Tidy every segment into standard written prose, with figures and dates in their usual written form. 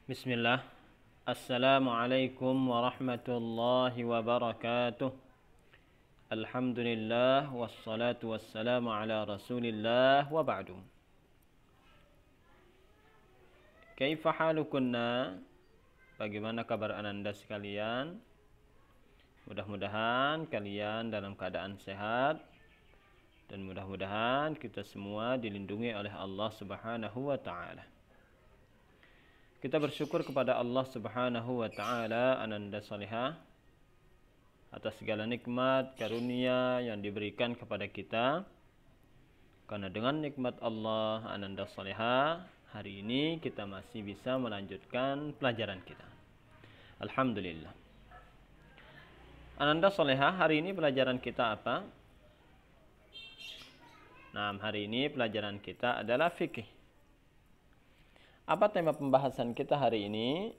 Bismillah. Assalamualaikum warahmatullahi wabarakatuh. Alhamdulillah wassalatu wassalamu ala Rasulillah wa ba'du. Kaifa halukunna? Bagaimana kabar ananda sekalian? Mudah-mudahan kalian dalam keadaan sehat dan mudah-mudahan kita semua dilindungi oleh Allah Subhanahu wa taala. Kita bersyukur kepada Allah Subhanahu wa taala ananda salihah atas segala nikmat karunia yang diberikan kepada kita. Karena dengan nikmat Allah ananda salihah, hari ini kita masih bisa melanjutkan pelajaran kita. Alhamdulillah. Ananda salihah, hari ini pelajaran kita apa? Nah, hari ini pelajaran kita adalah fikih. Apa tema pembahasan kita hari ini?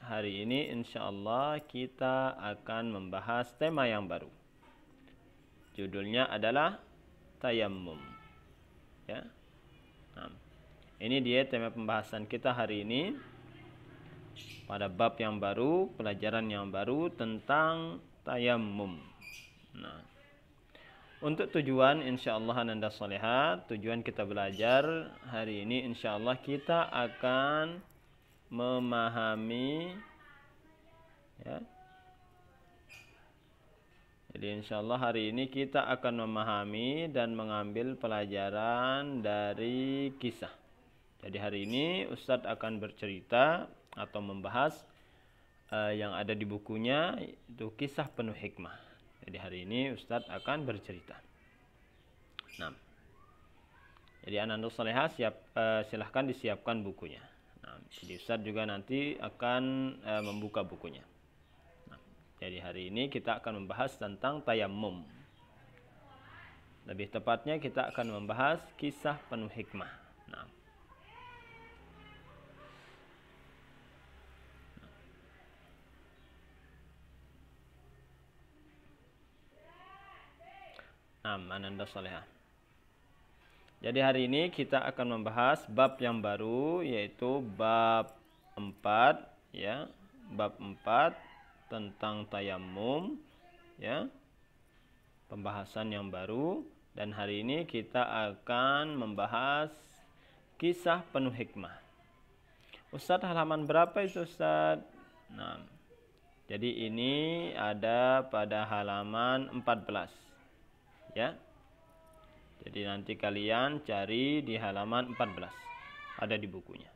Hari ini insya Allah kita akan membahas tema yang baru. Judulnya adalah tayammum. Ya. Nah, ini dia tema pembahasan kita hari ini. Pada bab yang baru, pelajaran yang baru tentang tayammum. Nah, untuk tujuan insyaallah ananda shalihat, tujuan kita belajar hari ini insyaallah kita akan memahami ya. Jadi insyaallah hari ini kita akan memahami dan mengambil pelajaran dari kisah. Jadi hari ini Ustadz akan bercerita atau membahas yang ada di bukunya, itu kisah penuh hikmah. Jadi hari ini Ustadz akan bercerita. Nah, jadi ananda salihah silahkan disiapkan bukunya. Nah, jadi Ustadz juga nanti akan membuka bukunya. Nah, jadi hari ini kita akan membahas tentang tayammum. Lebih tepatnya kita akan membahas kisah penuh hikmah. Nah, ananda salihah. Jadi hari ini kita akan membahas bab yang baru, yaitu bab 4 ya. Bab 4 tentang tayammum ya. Pembahasan yang baru, dan hari ini kita akan membahas kisah penuh hikmah. Ustadz, halaman berapa itu Ustadz? Nah, jadi ini ada pada halaman 14 ya. Jadi nanti kalian cari di halaman 14, ada di bukunya.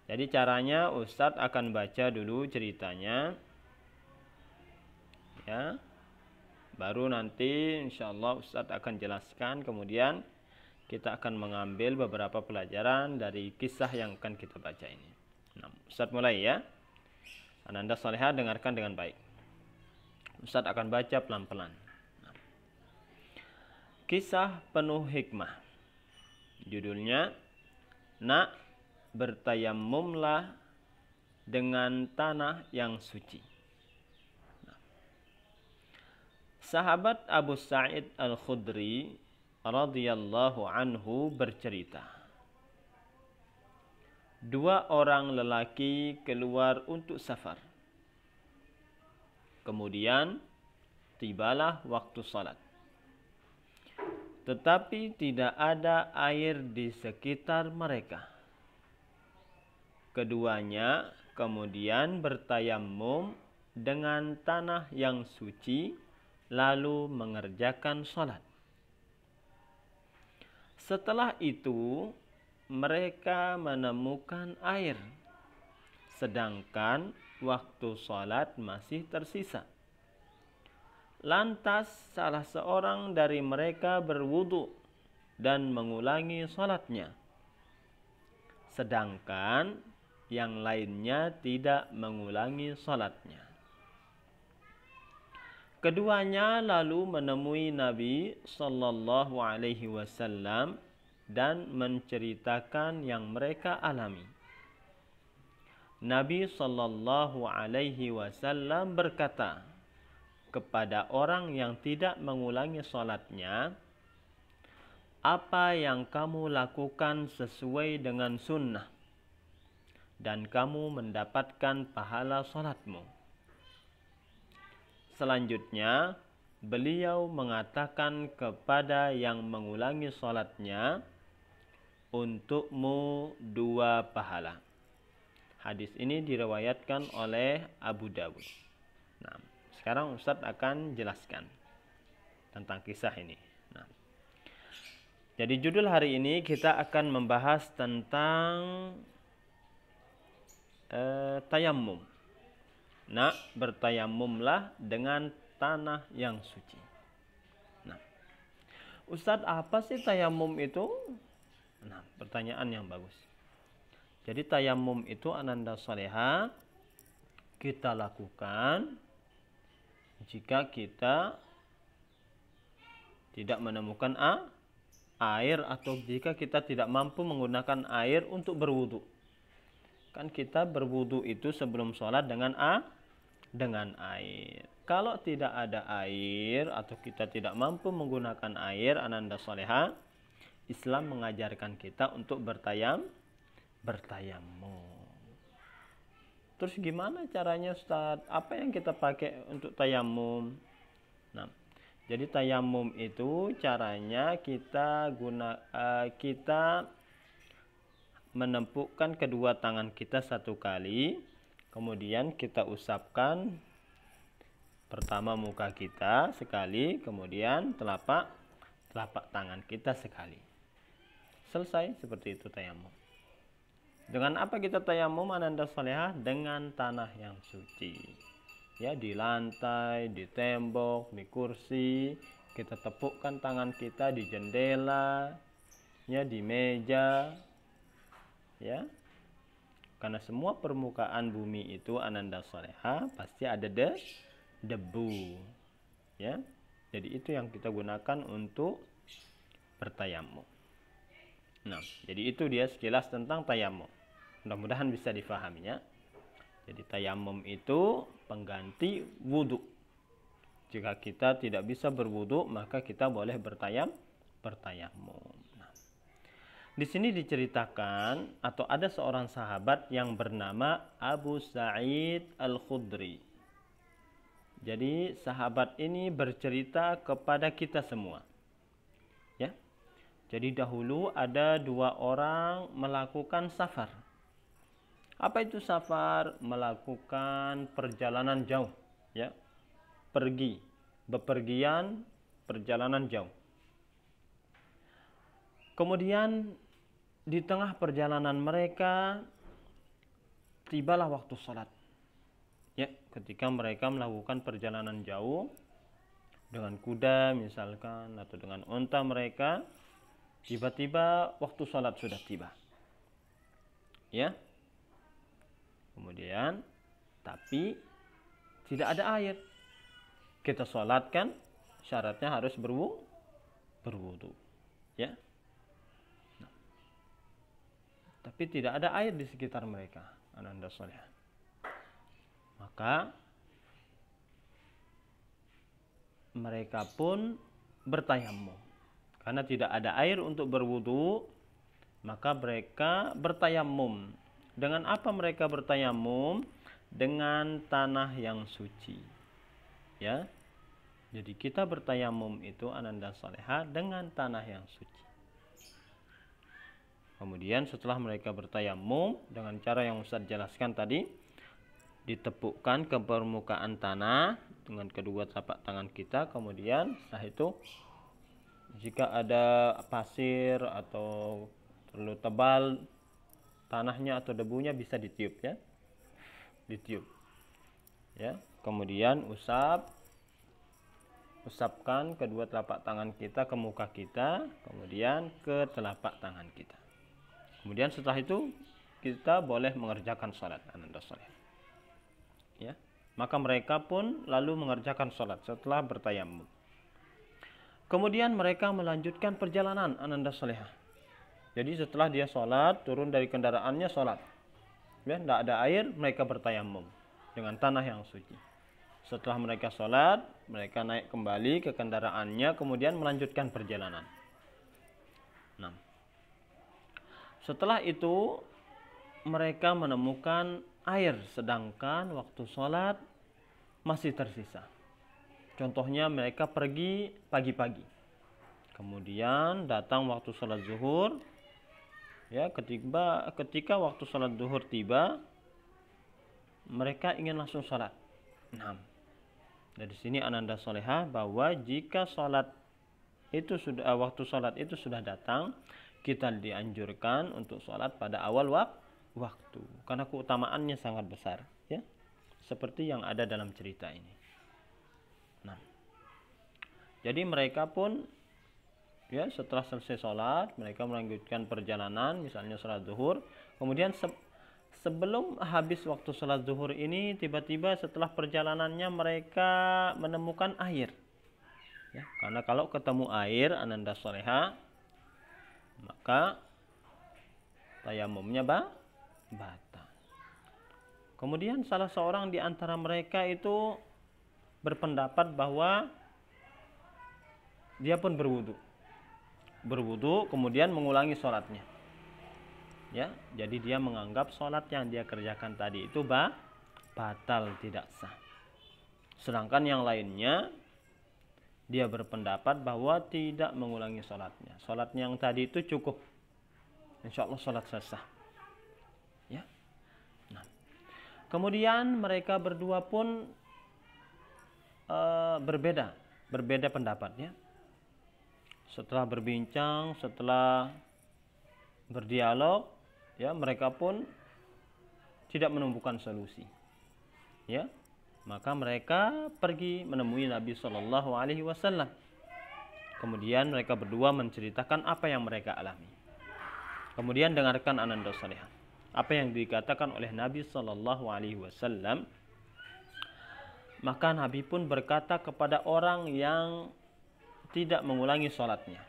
Jadi caranya Ustadz akan baca dulu ceritanya ya. Baru nanti insyaallah Ustadz akan jelaskan, kemudian kita akan mengambil beberapa pelajaran dari kisah yang akan kita baca ini. Nah, Ustadz mulai ya. Ananda salihah dengarkan dengan baik. Ustadz akan baca pelan-pelan. Nah. Kisah penuh hikmah. Judulnya, Nak, bertayammumlah dengan tanah yang suci. Nah. Sahabat Abu Sa'id Al-Khudri radhiyallahu anhu bercerita. Dua orang lelaki keluar untuk safar. Kemudian tibalah waktu salat. Tetapi tidak ada air di sekitar mereka. Keduanya kemudian bertayammum dengan tanah yang suci, lalu mengerjakan salat. Setelah itu mereka menemukan air, sedangkan waktu salat masih tersisa. Lantas salah seorang dari mereka berwudu dan mengulangi salatnya, sedangkan yang lainnya tidak mengulangi salatnya. Keduanya lalu menemui Nabi sallallahu alaihi wasallam dan menceritakan yang mereka alami. Nabi sallallahu alaihi wasallam berkata kepada orang yang tidak mengulangi salatnya, apa yang kamu lakukan sesuai dengan sunnah, dan kamu mendapatkan pahala salatmu. Selanjutnya, beliau mengatakan kepada yang mengulangi salatnya, untukmu 2 pahala. Hadis ini diriwayatkan oleh Abu Dawud. Nah, sekarang Ustadz akan jelaskan tentang kisah ini. Nah, jadi judul hari ini kita akan membahas tentang tayammum. Nah, bertayamumlah dengan tanah yang suci. Nah, Ustadz, apa sih tayamum itu? Nah, pertanyaan yang bagus. Jadi tayamum itu Ananda Soleha kita lakukan jika kita tidak menemukan air atau jika kita tidak mampu menggunakan air untuk berwudu. Kan kita berwudu itu sebelum sholat dengan air. Kalau tidak ada air atau kita tidak mampu menggunakan air, Ananda Soleha, Islam mengajarkan kita untuk bertayamum. Terus gimana caranya, Ustaz? Apa yang kita pakai untuk tayamum? Nah, jadi tayamum itu caranya kita menempukkan kedua tangan kita satu kali, kemudian kita usapkan pertama muka kita sekali, kemudian telapak tangan kita sekali. Selesai, seperti itu tayamum. Dengan apa kita tayamum, Ananda Soleha? Dengan tanah yang suci. Ya, di lantai, di tembok, di kursi, kita tepukkan tangan kita di jendela, ya, di meja. Ya. Karena semua permukaan bumi itu, Ananda Soleha, pasti ada debu. Ya. Jadi itu yang kita gunakan untuk bertayamum. Nah, jadi itu dia sekilas tentang tayamum. Mudah-mudahan bisa difahaminya. Jadi tayamum itu pengganti wudu. Jika kita tidak bisa berwudu, maka kita boleh bertayamum. Nah, di sini diceritakan atau ada seorang sahabat yang bernama Abu Sa'id Al-Khudri. Jadi sahabat ini bercerita kepada kita semua. Ya. Jadi dahulu ada 2 orang melakukan safar. Apa itu safar? Melakukan perjalanan jauh, ya. Bepergian, perjalanan jauh. Kemudian di tengah perjalanan mereka tibalah waktu sholat. Ya, ketika mereka melakukan perjalanan jauh dengan kuda misalkan atau dengan unta mereka, tiba-tiba waktu sholat sudah tiba. Ya. Kemudian, tapi tidak ada air. Kita sholatkan, syaratnya harus berwudu. Ya. Nah. Tapi tidak ada air di sekitar mereka, Ananda Soleha. Maka mereka pun bertayamum. Karena tidak ada air untuk berwudu, maka mereka bertayamum. Dengan apa mereka bertayamum? Dengan tanah yang suci. Ya. Jadi kita bertayamum itu, Ananda Soleha, dengan tanah yang suci. Kemudian setelah mereka bertayamum dengan cara yang Ustaz jelaskan tadi, ditepukkan ke permukaan tanah dengan kedua telapak tangan kita. Kemudian setelah itu, jika ada pasir atau terlalu tebal tanahnya atau debunya, bisa ditiup, ya. Ditiup. Ya. Kemudian usapkan kedua telapak tangan kita ke muka kita, kemudian ke telapak tangan kita. Kemudian setelah itu kita boleh mengerjakan salat, Ananda Soleha. Ya. Maka mereka pun lalu mengerjakan salat setelah bertayamum. Kemudian mereka melanjutkan perjalanan, Ananda Soleha. Jadi setelah dia sholat, turun dari kendaraannya sholat. Ya, tidak ada air, mereka bertayamum dengan tanah yang suci. Setelah mereka sholat, mereka naik kembali ke kendaraannya, kemudian melanjutkan perjalanan. Nah, setelah itu mereka menemukan air, sedangkan waktu sholat masih tersisa. Contohnya mereka pergi pagi-pagi, kemudian datang waktu sholat zuhur. Ya, ketika waktu sholat zuhur tiba, mereka ingin langsung sholat. Nah, dari sini ananda soleha bahwa jika sholat itu sudah waktu sholat itu sudah datang, kita dianjurkan untuk sholat pada awal waktu, karena keutamaannya sangat besar, ya, seperti yang ada dalam cerita ini. Nah, jadi mereka pun, ya, setelah selesai sholat mereka melanjutkan perjalanan, misalnya sholat zuhur. Kemudian sebelum habis waktu sholat zuhur ini, tiba-tiba setelah perjalanannya mereka menemukan air. Ya, karena kalau ketemu air ananda soleha, maka tayamumnya batal. Kemudian salah seorang di antara mereka itu berpendapat bahwa dia pun berwudu kemudian mengulangi sholatnya. Ya, jadi dia menganggap sholat yang dia kerjakan tadi itu batal, tidak sah. Sedangkan yang lainnya, dia berpendapat bahwa tidak mengulangi sholatnya. Sholatnya yang tadi itu cukup. Insya Allah sholat sah. Ya. Nah, kemudian mereka berdua pun berbeda pendapatnya. Setelah berbincang, setelah berdialog, ya, mereka pun tidak menemukan solusi. Ya. Maka mereka pergi menemui Nabi Shallallahu Alaihi Wasallam. Kemudian mereka berdua menceritakan apa yang mereka alami. Kemudian dengarkan ananda soleha, apa yang dikatakan oleh Nabi Shallallahu Alaihi Wasallam. Maka Nabi pun berkata kepada orang yang tidak mengulangi sholatnya,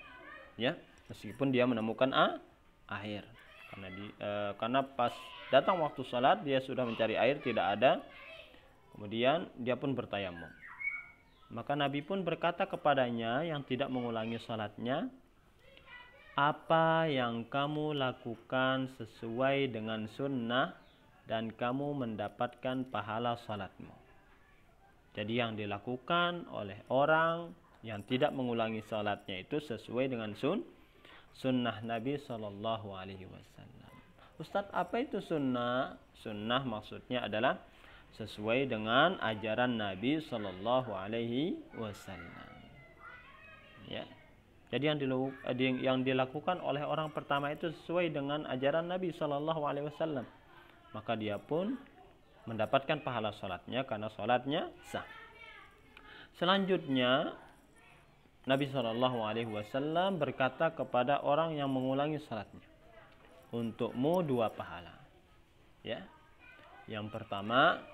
ya, meskipun dia menemukan air, karena pas datang waktu sholat dia sudah mencari air, tidak ada. Kemudian dia pun bertayamum. Maka Nabi pun berkata kepadanya yang tidak mengulangi salatnya, apa yang kamu lakukan sesuai dengan sunnah dan kamu mendapatkan pahala salatmu. Jadi yang dilakukan oleh orang yang tidak mengulangi salatnya itu sesuai dengan sunnah Nabi Shallallahu Alaihi Wasallam. Ustadz, apa itu sunnah? Sunnah maksudnya adalah sesuai dengan ajaran Nabi Shallallahu Alaihi Wasallam. Ya, jadi yang dilakukan oleh orang pertama itu sesuai dengan ajaran Nabi Shallallahu Alaihi Wasallam, maka dia pun mendapatkan pahala sholatnya karena sholatnya sah. Selanjutnya Nabi Shallallahu Alaihi Wasallam berkata kepada orang yang mengulangi sholatnya, untukmu 2 pahala. Ya, yang pertama,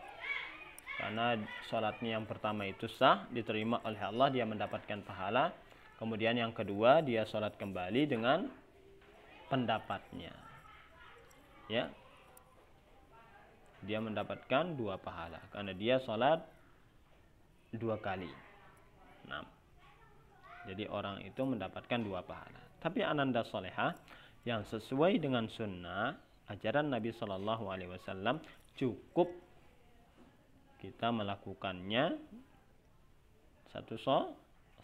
karena sholatnya yang pertama itu sah, diterima oleh Allah, dia mendapatkan pahala. Kemudian yang kedua, dia sholat kembali dengan pendapatnya. Ya, dia mendapatkan 2 pahala karena dia sholat 2 kali. Nah, jadi orang itu mendapatkan 2 pahala. Tapi ananda soleha, yang sesuai dengan sunnah ajaran Nabi Shallallahu Alaihi Wasallam, cukup kita melakukannya 1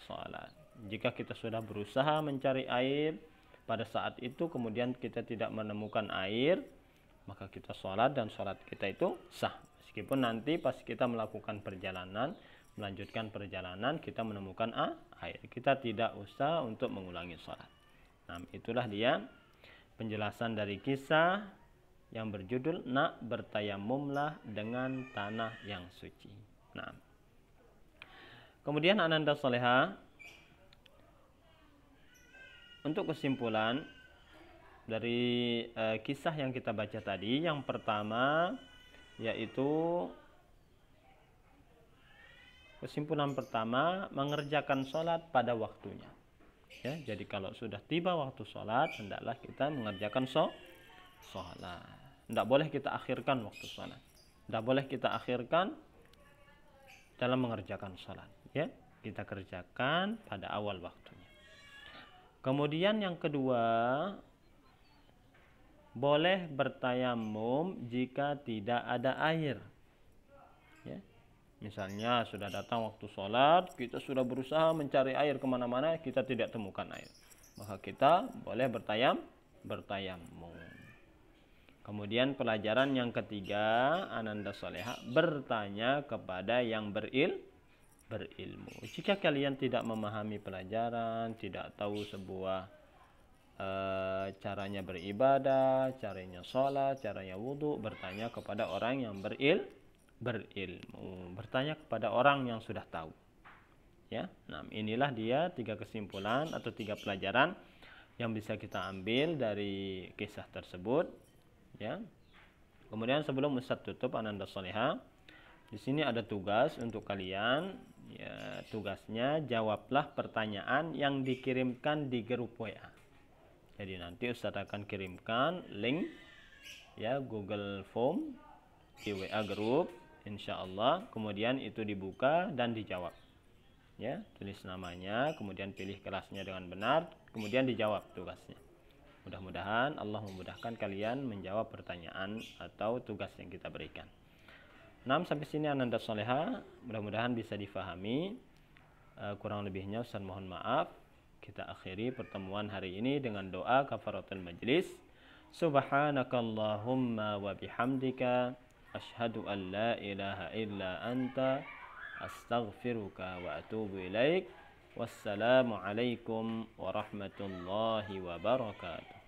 sholat. Jika kita sudah berusaha mencari air pada saat itu, kemudian kita tidak menemukan air, maka kita sholat dan sholat kita itu sah. Meskipun nanti pas kita melakukan perjalanan, melanjutkan perjalanan, kita menemukan air, kita tidak usah untuk mengulangi sholat. Nah, itulah dia penjelasan dari kisah yang berjudul nak bertayamumlah dengan tanah yang suci. Nah, kemudian ananda soleha, untuk kesimpulan dari kisah yang kita baca tadi, yang pertama yaitu kesimpulan pertama, mengerjakan sholat pada waktunya. Ya, jadi kalau sudah tiba waktu sholat, hendaklah kita mengerjakan sholat. Tidak boleh kita akhirkan waktu sholat. Tidak boleh kita akhirkan dalam mengerjakan sholat. Ya, kita kerjakan pada awal waktunya. Kemudian yang kedua, boleh bertayamum jika tidak ada air. Ya. Misalnya sudah datang waktu sholat, kita sudah berusaha mencari air kemana-mana, kita tidak temukan air. Maka kita boleh bertayamum. Kemudian pelajaran yang ketiga, Ananda Soleha, bertanya kepada yang berilmu. Jika kalian tidak memahami pelajaran, tidak tahu sebuah caranya beribadah, caranya sholat, caranya wudhu, bertanya kepada orang yang berilmu, bertanya kepada orang yang sudah tahu. Ya, nah inilah dia 3 kesimpulan atau 3 pelajaran yang bisa kita ambil dari kisah tersebut. Ya, kemudian sebelum Ustadz tutup, Ananda Soleha, di sini ada tugas untuk kalian. Ya, tugasnya jawablah pertanyaan yang dikirimkan di grup WA. Jadi nanti Ustadz akan kirimkan link ya Google Form di WA grup, insya Allah. Kemudian itu dibuka dan dijawab. Ya, tulis namanya, kemudian pilih kelasnya dengan benar, kemudian dijawab tugasnya. Mudah-mudahan Allah memudahkan kalian menjawab pertanyaan atau tugas yang kita berikan. 6 sampai sini Ananda Soleha, mudah-mudahan bisa difahami. Kurang lebihnya Ustaz mohon maaf. Kita akhiri pertemuan hari ini dengan doa kafaratul majlis. Subhanakallahumma wa bihamdika asyhadu an la ilaha illa anta astaghfiruka wa atubu ilaik. Wassalamu alaikum warahmatullahi wabarakatuh.